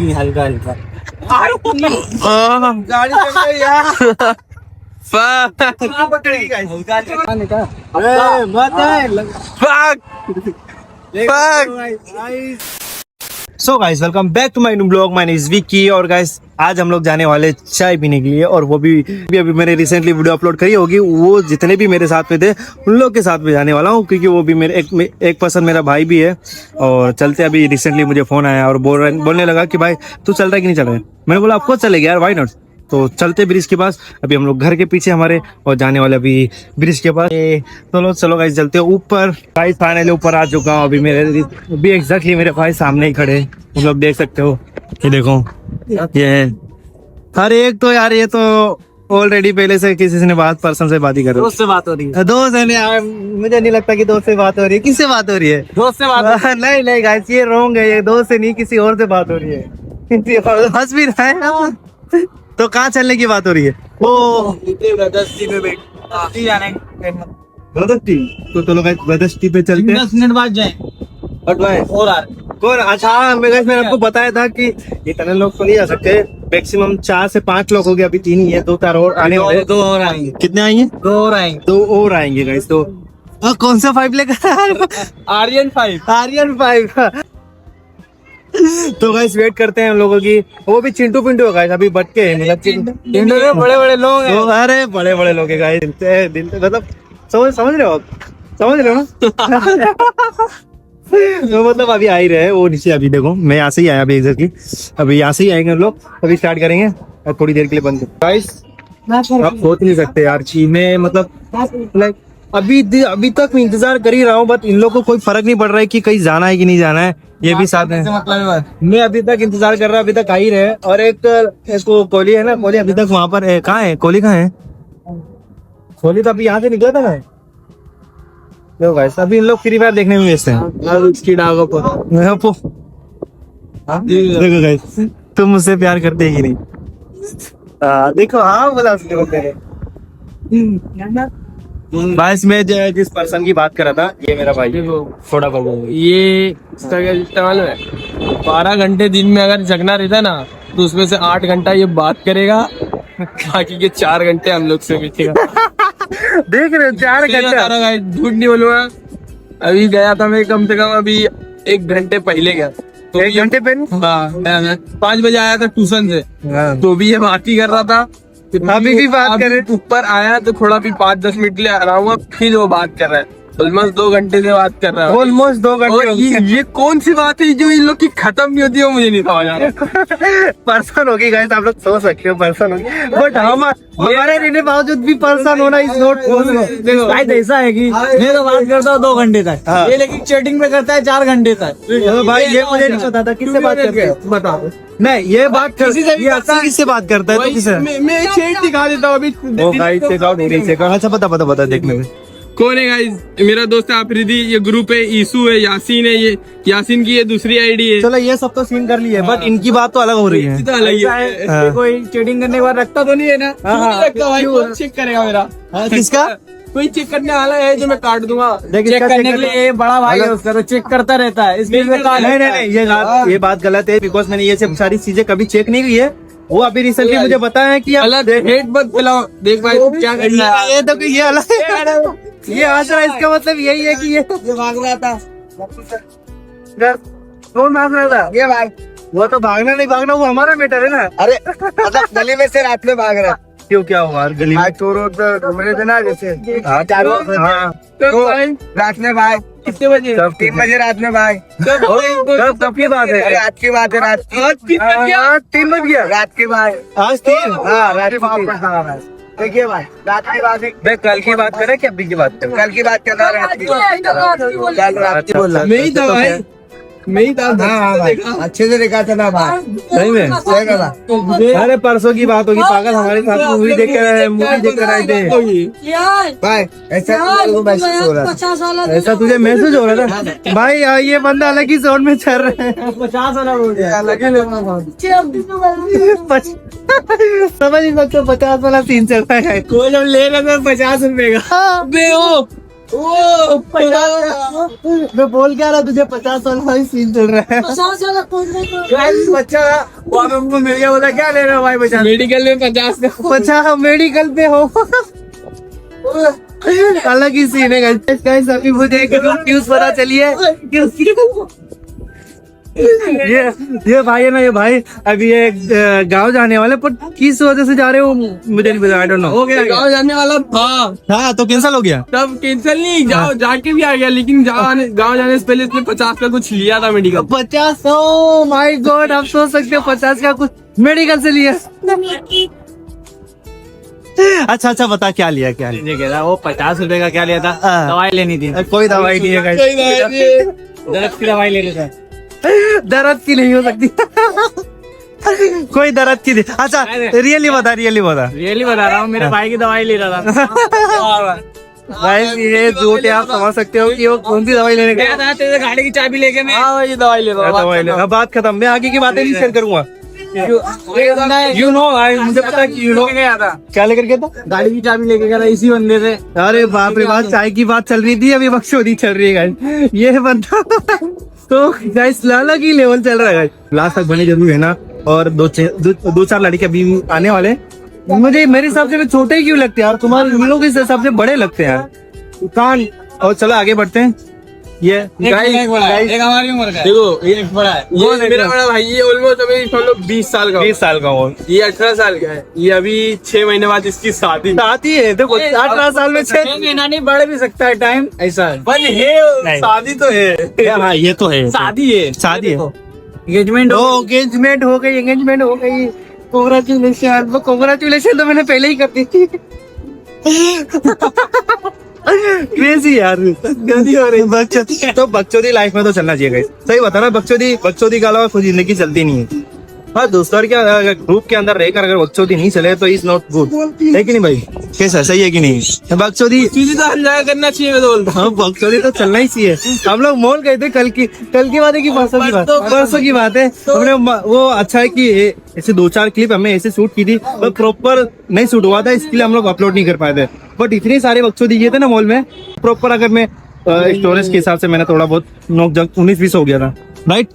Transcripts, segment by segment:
नहीं, हल्का हल्का गाड़ी चल रही यार। पकड़ी गाइस, अरे मत है। So guys, welcome back to my new blog. My name is Vicky और गाइस आज हम लोग जाने वाले चाय पीने के लिए, और वो भी अभी मैंने रिसेंटली वीडियो अपलोड करी होगी, वो जितने भी मेरे साथ में थे उन लोग के साथ में जाने वाला हूँ, क्योंकि वो भी मेरे एक पर्सन मेरा भाई भी है। और चलते अभी रिसेंटली मुझे फोन आया और बोलने लगा कि भाई तू चल रहा है कि नहीं चल रहा है। मैंने बोला आपको चलेगा यार, व्हाई नॉट। तो चलते ब्रिज के पास, अभी हम लोग घर के पीछे हमारे, और जाने वाले अभी ब्रिज के पास। तो चलो गाइस चलते हैं ऊपर। गाइस फाइनली ऊपर आ चुका हूँ। अभी मेरे अभी एग्जैक्टली मेरे भाई सामने ही खड़े, तुम लोग देख सकते हो। ये देखो, ये है। अरे एक तो यार ये तो ऑलरेडी पहले से किसी से पर्सन से बात ही कर रहे हो। दोस्त से बात हो रही है। दोस्त है यार, मुझे नहीं लगता कि दोस्त से बात हो रही है। किससे बात हो रही है? दोस्त से बात नहीं नहीं गाइस, ये रॉन्ग है। ये दोस्त से नहीं, किसी और से बात हो रही है। हंस भी रहा है। तो कहाँ चलने की बात हो रही है? वो ब्रदर्सटी पे बैठ जाने ब्रदर्सटी। तो चलो गाइस ब्रदर्सटी पे चलते हैं। 10 मिनट बाद जाए और अच्छा, मैंने आपको बताया था कि इतने लोग तो नहीं आ सकते, मैक्सिमम 4 से 5 लोग हो गए। अभी 3 ही है, 2 और आने वाले। 2 और आएंगे। कितने आएंगे? 2 और आएंगे। 2 और आएंगे गाइस। तो कौन सा 5 लेकर? आर्यन 5। तो गाइस वेट करते हैं हम लोगों की। वो भी चिंटू पिंटू है गाइस, अभी बटके हैं, मतलब चिंटू में बड़े बड़े लोग हैं। अरे बड़े बड़े लोग हैं गाइस, दिल से मतलब समझ रहे हो आप? समझ रहे हो ना? तो मतलब अभी आ ही रहे हैं वो नीचे। अभी देखो मैं यहाँ से ही आया अभी एग्जैक्टली। अभी यहाँ से ही आएंगे हम लोग, अभी स्टार्ट करेंगे और थोड़ी देर के लिए बंद। गाइस आप सोच नहीं सकते यार, चीने मतलब लाइक अभी तक मैं इंतजार कर ही रहा हूँ, बट इन लोगों को कोई फर्क नहीं पड़ रहा है कि कहीं जाना है कि नहीं जाना है। ये भी साथ है, मतलब मैं अभी तक इंतजार कर रहा, अभी तक आ ही रहे। और एक इसको कोहली है ना, कोहली अभी तक वहां पर कहाँ है? कोहली कहाँ है? कोहली तो अभी यहाँ से निकला था ना। देखो गाइस, अभी इन लोग फ्री फायर देखने में व्यस्त हैं। देखो गाइस, तुम मुझसे प्यार करते ही नहीं। देखो, हाँ बोला उसने बंदे ने। बस मैं जिस पर्सन की बात कर रहा था, ये मेरा भाई थोड़ा बहुत ये इसका क्या इस्तेमाल है। 12 घंटे दिन में अगर जगना रहता ना, तो उसमें से 8 घंटा ये बात करेगा, बाकी के 4 घंटे हम लोग से बीतेगा। देख रहे हो, 4 घंटे। झूठ नहीं बोलूंगा। अभी गया था मैं, कम से कम अभी 1 घंटे पहले गया। तो 1 घंटे पहले? हाँ, 5 बजे आया था ट्यूशन से, तो भी ये बात ही कर रहा था। अभी भी बात करे। ऊपर आया तो थोड़ा भी 5-10 मिनट ले रहा हूँ, फिर वो बात कर रहा है। ऑलमोस्ट 2 घंटे से बात कर रहा है। ऑलमोस्ट 2 घंटे। ये कौन सी बात है जो इन लोग की खत्म नहीं होती है, मुझे नहीं समझ आ रहा। पर्सन होगी गाइस, आप लोग सोच सकते हो पर्सन होगी, बट हमारे रहने बावजूद भी पर्सन होना इज नॉट पॉसिबल। गाइस ऐसा है कि मैं तो बात करता हूँ 2 घंटे तक, ये लेकिन चैटिंग में करता है 4 घंटे तक। भाई ये मुझे नहीं पता था किससे बात करते हैं, बताओ। नहीं ये बात किसी से भी किससे बात करता है? तो किसे? मैं चैट दिखा देता हूँ अभी। ओ गाइस चेक आउट। अच्छा पता देखने में कौन है गाइस? मेरा दोस्त है आफरीदी, ये ग्रुप है, ईसू है, यासीन है, ये यासीन की ये दूसरी आईडी है। चलो ये सब तो सीन कर लिए, बट इनकी बात तो अलग हो रही है। तो अलग है। कोई चैटिंग करने के बाद रखता तो नहीं है ना? नहीं रखता भाई, कौन चेक करेगा मेरा? किसका? कोई चेक करने वाला है जो मैं काट दूंगा। चेक करने के लिए बड़ा भाई है उसका, तो चेक करता रहता है। नहीं ये बात गलत है, बिकॉज मैंने ये सब सारी चीजें कभी चेक नहीं की है। वो अभी रिसेंटली मुझे बताया है कि अलग हेट मत फैलाओ। देख भाई क्या करना है। ये तो ये अलग है, ये आज रहा, इसका मतलब यही है कि ये भाग रहा था। कौन भाग रहा था? ये भाई, वो तो भागना नहीं भागना, वो हमारा मैटर है ना। अरे मतलब गली में से रात में भाग रहा। क्यों, क्या हुआ यार गली में? चोरों घूमने थे ना जैसे। हाँ रात में भाई कितने बजे? 3 बजे रात में भाई। कब की बात है? रात की बात है। रात 3 बज गया रात की बात। आज 3? हाँ रात की। देखिए भाई, रात की बात है। कल की बात करें कि अभी की बात करें? कल की बात कर रहा है। रात की बोल रहा। मैं ही था भाई, मैं ही था। अच्छे से देखा था ना भाई, सही में। अरे परसों की बात होगी पागल, हमारे साथ मूवी देख कर आए थे भाई। ऐसा तुझे महसूस हो रहा था भाई? ये बंदा अलग ही जोन में चल रहा है। 50 वाला बोल रहा है। समझ नहीं सकते, 50 वाला सीन चल रहा है। कोई लोग ले रहे थे 50 रुपए का। मैं बोल क्या रहा तुझे 50 वाला भाई सीन चल रहा है। बच्चा हमको मिल गया, बोला क्या ले रहे हो भाई? 50 मेडिकल में 50 का 50 मेडिकल पे हो। अलग ही सीन है गाइस। अभी मुझे एक न्यूज पता चली है कि ये भाई है ना, ये भाई अभी ये गांव जाने वाले, पर किस वजह से जा रहे हो मुझे नहीं पता, आई डोंट नो। हो गया, गाँव जाने वाला था। हाँ तो कैंसिल हो गया। तब कैंसिल नहीं, जाओ जाके भी आ गया, लेकिन गाँव जाने से पहले इसने 50 का कुछ लिया था मेडिकल। 50? ओ माय गॉड, आप सोच सकते हो 50 का कुछ मेडिकल से लिया। अच्छा बता क्या लिया, क्या लिया? वो 50 रुपए का क्या लिया था? हाँ। दवाई लेनी थी, कोई दवाई नहीं है guys। दर्द की दवाई लेनी था। दर्द की नहीं हो सकती। कोई दर्द की नहीं। अच्छा रियली बता। रियली बता रहा हूँ, मेरे भाई की दवाई ले रहा था। गाइस ये झूठ है, आप समझ सकते हो कि वो कौन सी दवाई लेने गया था? तेरे गाड़ी की चाबी लेके मैं ये दवाई ले रहा दवाई ले। अब बात खत्म, मैं आगे की बातें नहीं शेयर करूंगा। यू नो, मुझे पता है कि यू नो गया था, क्या लेकर गया था। गाड़ी की चाबी लेके गया था इसी बंदे से। अरे बाप रे बाप, चाय की बात चल रही थी, अभी बकचोदी चल रही है गाइस। ये बंदा तो गाइस लाला की लेवल चल रहा है गाइस। लास्ट तक बने जरूर है ना। और दो चार लड़के अभी आने वाले। मुझे मेरे हिसाब से छोटे ही क्यों लगते हैं यार, तुम्हारे हम लोग इस हिसाब से बड़े लगते हैं यार। कान। और चलो आगे बढ़ते हैं। ये एक हमारी उम्र का है। देखो, ये एक बड़ा है। ये मेरा बड़ा भाई, ये ऑलमोस्ट अभी समझ लो 20 साल का। 20 साल का हो। ये 18 साल का है। ये अभी 6 महीने बाद इसकी शादी। शादी है, देखो 18 साल में 6 महीना नहीं, बढ़ भी सकता है टाइम, ऐसा है। पर नहीं। है, शादी तो है। हाँ ये तो है, शादी है, शादी है। एंगेजमेंट एंगेजमेंट हो गई। कांग्रेचुलेशन तो मैंने पहले ही कर दी थी। क्रेजी यार, गंदी हो रही बकचोदी। तो बकचोदी लाइफ में तो चलना चाहिए गाइस। सही बता ना, बकचोदी के अलावा कोई जिंदगी चलती नहीं है। हाँ दोस्तों के ग्रुप के अंदर रहकर अगर बकचोदी नहीं चले तो इज नॉट गुड, है कि नहीं भाई? कैसा, सही है कि नहीं? बकचोदी तो एंजॉय करना चाहिए, मैं तो बोलता हूँ। हाँ बकचोदी तो चलना ही चाहिए। हम लोग मॉल गए थे कल की बात है कि परसों की बात है। हमने वो अच्छा है कि ऐसे 2-4 क्लिप हमने ऐसे शूट की थी, पर प्रॉपर नहीं शूट हुआ था, इसके लिए हम लोग अपलोड नहीं कर पाए थे। बट इतने सारे बकचोदी किए थे ना मॉल में, प्रॉपर अगर मैं स्टोरेज के हिसाब से मैंने थोड़ा बहुत नोक जग 19-20 हो गया था, राइट?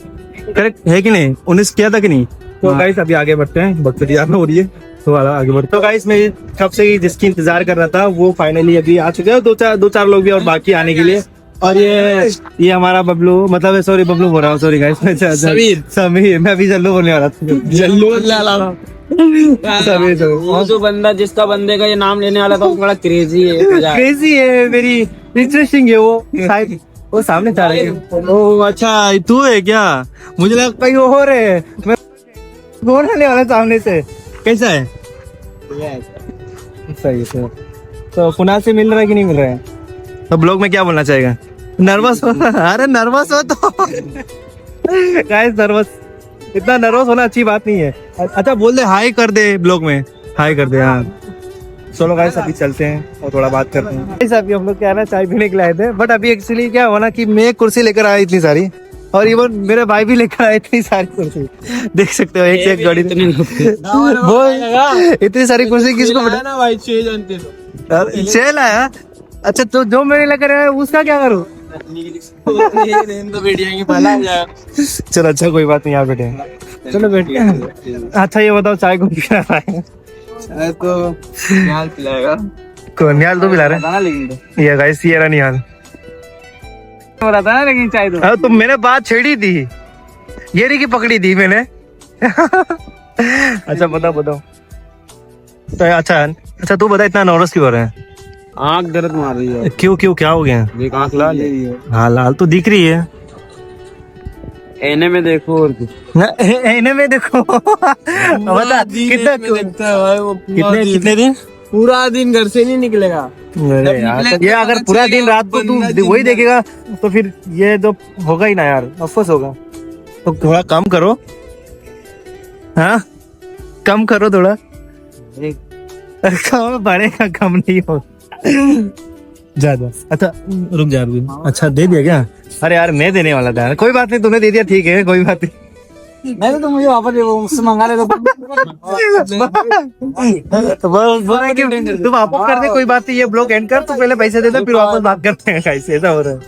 करेक्ट है कि नहीं? 19 किया था कि नहीं? तो गाइस अभी आगे बढ़ते हैं, बकचोदी यार हो रही है तो आगे बढ़ते। तो गाइस मैं कब से जिसकी इंतजार कर रहा था वो फाइनली अभी आ चुके हैं। दो चार लोग भी और बाकी आने के लिए। और ये हमारा बबलू, मतलब सॉरी बबलू बोल रहा हूँ, सॉरी गाइस। समीर, मैं अभी जल्लू बोलने वाला था। समीर वो जो बंदा, जिसका बंदे का ये नाम लेने वाला था, वो बड़ा क्रेजी है, वेरी इंटरेस्टिंग है वो। शायद वो सामने जा रहे हैं। ओह अच्छा, तू है क्या? मुझे लगा कहीं और है। मैं बोल आने वाला सामने से। कैसा है? सही है। तो कुणाल से मिल रहा है कि नहीं मिल रहा है? तो ब्लॉग में क्या बोलना चाहेगा? नर्वस हो? अरे नर्वस हो तो गाइस, इतना नर्वस होना अच्छी बात नहीं है। अच्छा बोल दे, हाई कर दे ब्लॉग में, हाई कर दे। हाँ चलो गाइस अभी चलते हैं और थोड़ा बात करते हैं। गाइस अभी हम लोग क्या है ना, चाय पीने के लिए आए थे। बट अभी एक्चुअली क्या हुआ ना कि मैं एक कुर्सी लेकर आया इतनी सारी, और इवन मेरे भाई भी लेकर आए इतनी सारी कुर्सी। देख सकते हो एक से एक गाड़ी। इतनी सारी कुर्सी किसको ना भाई, 6 जानते तो। 6 लाया? अच्छा तो जो मैंने लेकर आया उसका क्या करूँ? चलो अच्छा कोई बात नहीं, यहाँ बैठे। चलो बैठे। अच्छा ये बताओ, चाय को पिला रहा है? तो निहाल पिलाएगा। कौन? निहाल तो पिला रहा है। लेकिन ये गाइस ये रहा निहाल। रहा था ना, लेकिन चाय तो हाँ तो मैंने बात छेड़ी थी, ये नहीं कि पकड़ी थी मैंने। अच्छा बताओ। तो अच्छा तू बता, इतना नर्वस क्यों हो रहा है? आँख दर्द मार रही है। क्यों क्या हो गया? एक आँख लाल है। हाँ लाल तो दिख रही है। एने में देखो और एने में देखो। बता कितने दिन? पूरा दिन घर से नहीं निकलेगा। अरे यार, ये अगर पूरा दिन रात को तू वही देखेगा तो फिर ये तो होगा ही ना यार, अफसोस होगा। तो थोड़ा कम करो। हाँ कम करो थोड़ा। कम बढ़ेगा, कम नहीं होगा ज्यादा। अच्छा रुक जा। अच्छा दे दिया क्या? अरे यार मैं देने वाला था। कोई बात नहीं, तूने दे दिया, ठीक है कोई बात नहीं। मैं तो मुझे वापस उससे मंगा ले तो बस बोल रहे कि तू वापस कर दे, कोई बात नहीं, ये ब्लॉग एंड कर, तू पहले पैसे दे दे, फिर वापस बात करते हैं। कैसे ऐसा हो रहा है?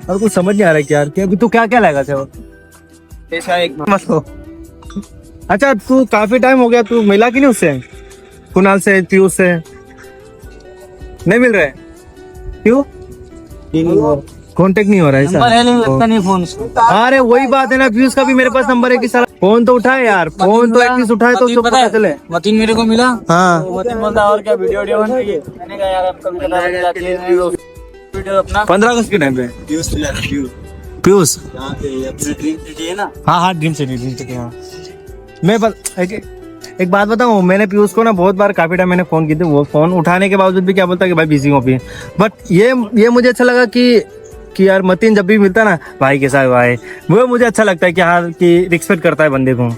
और कुछ समझ नहीं आ रहा है कि यार, कि अभी तू क्या क्या लाएगा से पैसा एक मत हो। अच्छा, तू काफी टाइम हो गया, तू मिला कि नहीं उससे, कुणाल से, पीयूष से? नहीं मिल रहा है, क्यों? कांटेक्ट नहीं हो रहा है ऐसा? लगता नहीं फोन। अरे वही बात है ना, पीयूष का भी मेरे पास नंबर है कि सारा फोन तो उठाए यार, फोन तो एटलीस्ट उठाए तो उसको पता चले। मतीन मेरे को मिला, हाँ मतीन बोलता और क्या वीडियो बन रही है। मैंने कहा यार अब कभी कदा बन जाती है वीडियो अपना। 15 अगस्त के टाइम पे पीयूष, है ना। हाँ ड्रीम सिटी हाँ। मैं एक बात बताऊं, मैंने पीयूष को ना बहुत बार काफी टाइम मैंने फोन किए थे, वो फोन उठाने के बावजूद भी क्या बोलता कि भाई बिजी हूँ अभी। बट ये मुझे अच्छा लगा कि यार मतीन जब भी मिलता ना, भाई कैसा है भाई, वो मुझे अच्छा लगता है कि हाँ कि रिस्पेक्ट करता है बंदे को,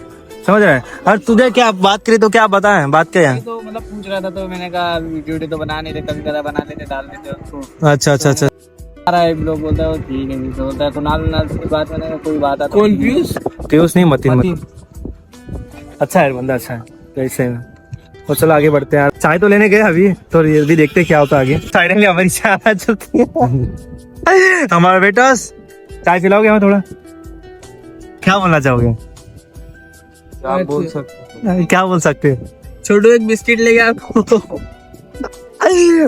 समझ रहा है। और तुझे क्या बात करी तो क्या बताएं, बात क्या है? तो मतलब पूछ रहा था, तो मैंने कहा वीडियो तो बना नहीं थे, कभी कदा बना लेते, डाल देते उसको। अच्छा अच्छा अच्छा। आ रहा है लोग, बोलता है ठीक है, तो बोलता है कुणाल की बात, मैंने कोई बात आता। कौन पीयूष? पीयूष नहीं, मतीन। अच्छा है बंदा, अच्छा है कैसे। और चलो आगे बढ़ते हैं यार, चाय तो लेने गए अभी, तो ये भी देखते क्या होता है आगे। फाइनली हमारी चाय आ चुकी है। हमारा बेटा चाय पिलाओगे हमें थोड़ा? क्या बोलना चाहोगे? आप बोल सकते क्या बोल सकते हैं? छोटू एक बिस्किट ले गया आपको।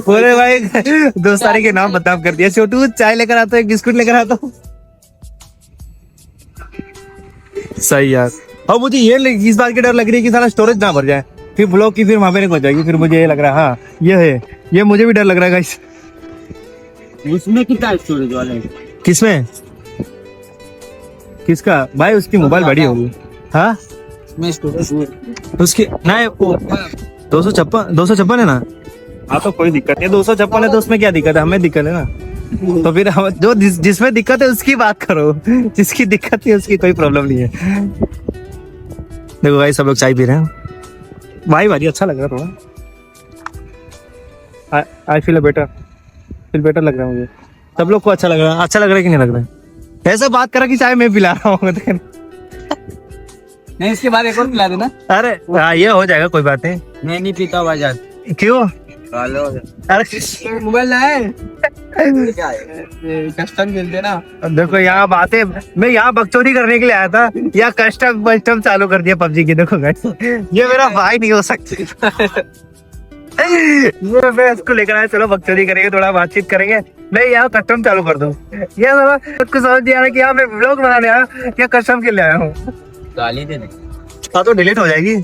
बोले भाई दोस्त सारे के नाम बदनाम कर दिया। छोटू चाय लेकर आता है, बिस्कुट लेकर आता हूँ। सही यार। और मुझे इस बात की डर लग रही है कि सारा स्टोरेज ना भर जाए, फिर ब्लॉग की फिर वहां पे नहीं पहुंच जाएगी, फिर मुझे ये लग रहा है। हाँ ये है, ये मुझे भी डर लग रहा है गाइस। उसमें कितना स्टोरेज वाला है? किसमें? किसका भाई? उसकी मोबाइल बड़ी होगी। हाँ मैं स्टोरेज उसकी नहीं, 256 है ना। हाँ तो कोई दिक्कत नहीं, 256 है तो उसमें क्या दिक्कत है? हमें दिक्कत है ना। तो फिर हम जो जिसमें दिक्कत है उसकी बात करो, जिसकी दिक्कत है उसकी कोई प्रॉब्लम नहीं है। देखो भाई सब लोग चाय पी रहे हैं भाई, भारी अच्छा लग रहा है थोड़ा। आई फील बेटर लग रहा है मुझे। सब लोग को अच्छा लग रहा है, अच्छा लग रहा है कि नहीं लग रहा है? ऐसा बात करा कि चाय मैं पिला रहा हूँ। नहीं, इसके बाद एक और पिला देना। अरे हाँ ये हो जाएगा, कोई बात नहीं। मैं नहीं पीता बाजार। क्यों? अरे मोबाइल लाए कस्टम खेलते ना। देखो यहाँ बातें, मैं यहाँ बकचोदी करने के लिए आया था, या कस्टम चालू कर दिया पबजी की। देखो गाइस, ये मेरा भाई नहीं हो सकता। ये मैं इसको लेकर आया, चलो बकचोदी करेंगे, थोड़ा बातचीत करेंगे। मैं यहाँ कस्टम चालू कर दूं, ये सबको समझ नहीं आ रहा कि यहाँ मैं व्लॉग बनाने आया या कस्टम के लिए आया हूँ। गाली दे दे। हाँ तो डिलीट हो जाएगी।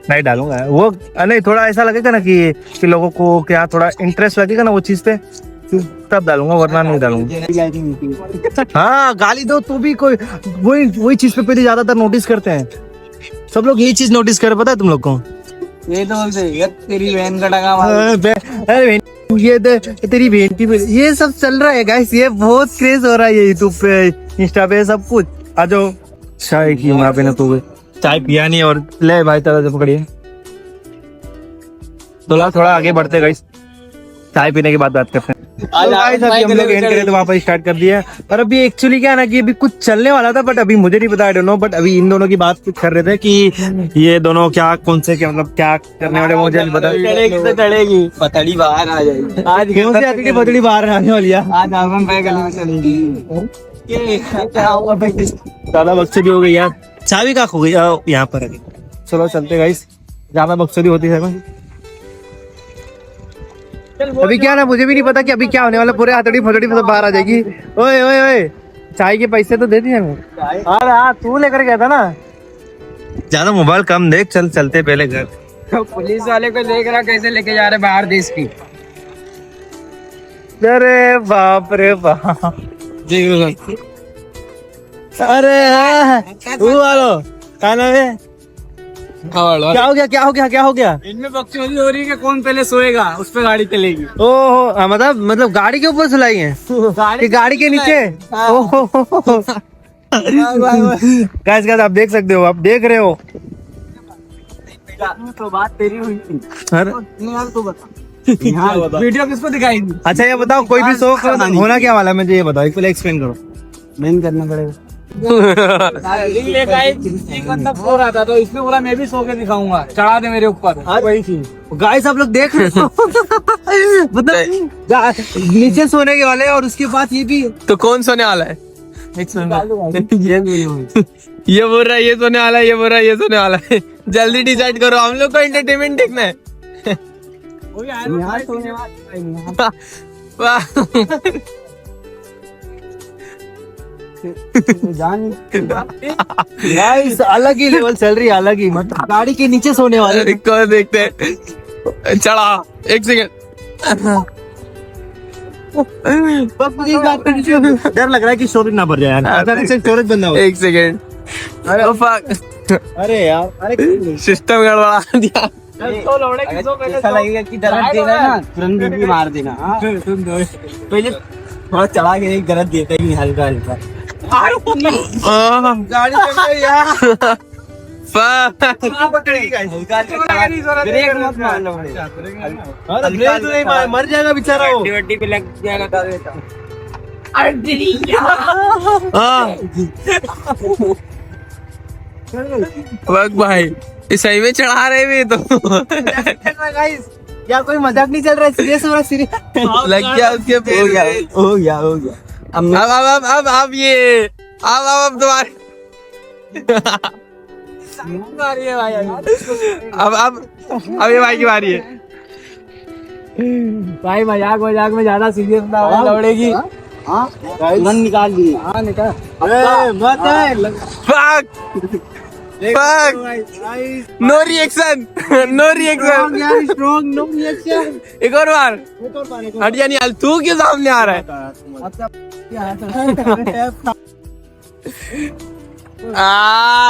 नहीं डालूंगा वो, नहीं थोड़ा ऐसा लगेगा ना कि लोगों को क्या थोड़ा इंटरेस्ट लगेगा ना वो चीज पे, तब डालूंगा, वरना नहीं डालूंगा। हाँ गाली दो तो भी कोई वही चीज पे पहले ज्यादातर नोटिस करते हैं सब लोग, यही चीज नोटिस करे, पता है तुम लोग को? ये तो बोलते हैं तेरी बहन का टका मार। अरे ये तेरी बहन की, ये सब चल रहा है गाइस, ये बहुत क्रेज हो रहा है ये यूट्यूब पे, इंस्टा पे, सब कुछ। आ जाओ चाय की वहां पे ना, तो चाय पिया नहीं, और ले भाई तरह से पकड़िए। तो थोड़ा आगे बढ़ते गाइस, चाय पीने के बाद बात करते हैं। गाइस अभी हम लोग एंड करे तो वहाँ पर स्टार्ट कर दिया। और अभी एक्चुअली क्या है ना कि अभी कुछ चलने वाला था, बट अभी मुझे नहीं पता, आई डोंट नो। बट अभी इन दोनों की बात कर रहे थे कि ये दोनों क्या कौन से क्या मतलब क्या करने वाले, मुझे नहीं पता। चढ़ेगी पतड़ी बाहर आ जाएगी। आज कौन सी आती है पतड़ी बाहर आने वाली है? आज आगन पे गली में चलेगी। ज्यादा बकचोदी हो गई यार, चाबी का खो गई यहाँ पर। अभी चलो चलते गाइस, ज्यादा बकचोदी होती है। अभी क्या ना, मुझे भी नहीं पता कि अभी क्या होने वाला, पूरे हथौड़ी फटड़ी सब बाहर आ जाएगी। ओए ओए ओए, चाय के पैसे तो दे दिए हमें। अरे हाँ तू लेकर गया था ना। ज्यादा मोबाइल कम देख, चल चलते पहले घर। तो पुलिस वाले को देख रहा कैसे लेके जा रहे बाहर देश की। अरे बाप रे बाप, अरे वो वालो क्या नाम है? क्या हो गया क्या हो गया क्या हो गया? इनमें बकचोदी हो रही है कि कौन पहले सोएगा उस पे गाड़ी चलेगी। ओहो मतलब गाड़ी के ऊपर सुलाई है कि गाड़ी के नीचे? ओहो गाइस आप देख सकते हो, आप देख रहे हो। तो बात तेरी हुई थी। अरे यार तू बता, वीडियो किसको दिखाई? अच्छा ये बताओ कोई भी शौक होना क्या वाला है, मुझे ये बताओ, एक पहले एक्सप्लेन करो। मेहनत करना पड़ेगा। एक बंदा सो रहा था तो इसने बोला मैं भी सो के दिखाऊंगा, चढ़ा दे मेरे ऊपर। वही थी। गाइस आप लोग देख रहे हो मतलब नीचे सोने के वाले हैं और उसके बाद ये भी तो कौन सोने वाला है? ये बोल रहा है ये सोने वाला है, ये बोल रहा है ये सोने वाला है। जल्दी डिसाइड करो, हम लोग को एंटरटेनमेंट देखना है। वाह। गाइस अलग ही लेवल चल रही है, अलग ही, मतलब गाड़ी के नीचे सोने वाले। कौन देखते हैं? चढ़ा, एक सेकेंड। बस मुझे इस बात का डर लग रहा है कि स्टोरेज ना भर जाए यार, अचानक से स्टोरेज बंद ना हो। एक सेकेंड। अरे अरे यार, अरे सिस्टम गड़बड़ा दिया। ऐसा लगेगा कि दर्द देना ना, तुरंत बीबी मार देना। हाँ, पहले थोड़ा चढ़ा के एक दर्द देता ही हल्का हल्का। गाड़ी चल रही यार। ब्रेक मत मारना पड़ेगा। अरे ब्रेक तो नहीं मार, मर जाएगा बेचारा वो। हड्डी पे लग जाएगा तो वक्त भाई इस सही में चढ़ा रहे भी तो गाइस यार कोई मजाक नहीं चल रहा है, सीरियस हो रहा है, सीरियस लग गया उसके। हो गया हो गया हो गया। अब ये अब तुम्हारे अब ये भाई की बारी है। भाई मजाक में ज्यादा सीरियस ना हो, लौड़ेगी। मन निकाल दी। हाँ निकाल। मत Fuck! Fuck! No reaction, no reaction. Strong, no reaction. एक और बार हटिया नहीं, तू क्यों सामने आ रहा है?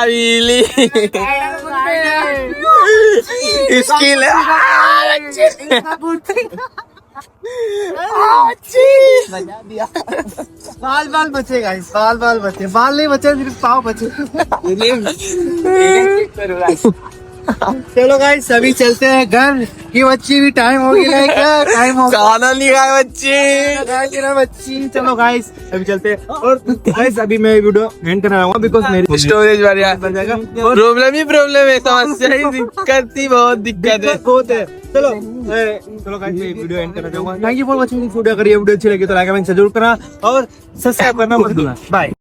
really? स्किल बाल बचे गाइस, बाल बचे, बाल नहीं बचे, सिर्फ पाँव बचे। चलो गाइस अभी चलते हैं घर की, बच्ची भी टाइम हो गया है, क्या टाइम हो गया, खाना नहीं खाया बच्चे। बच्ची। चलो गाइस अभी चलते हैं, और गाइस अभी मैं वीडियो एंड करना चाहूंगा बिकॉज मेरी स्टोरेज बढ़िया बन जाएगा। प्रॉब्लम ही प्रॉब्लम है, समस्या ही दिक्कत ही बहुत दिक्कत है। बहुत है। चलो चलो गाइस मैं वीडियो एंड करना चाहूंगा। Thank you for watching this video. अगर ये वीडियो अच्छी लगी तो लाइक कमेंट जरूर करना और सब्सक्राइब करना मत भूलना। बाय।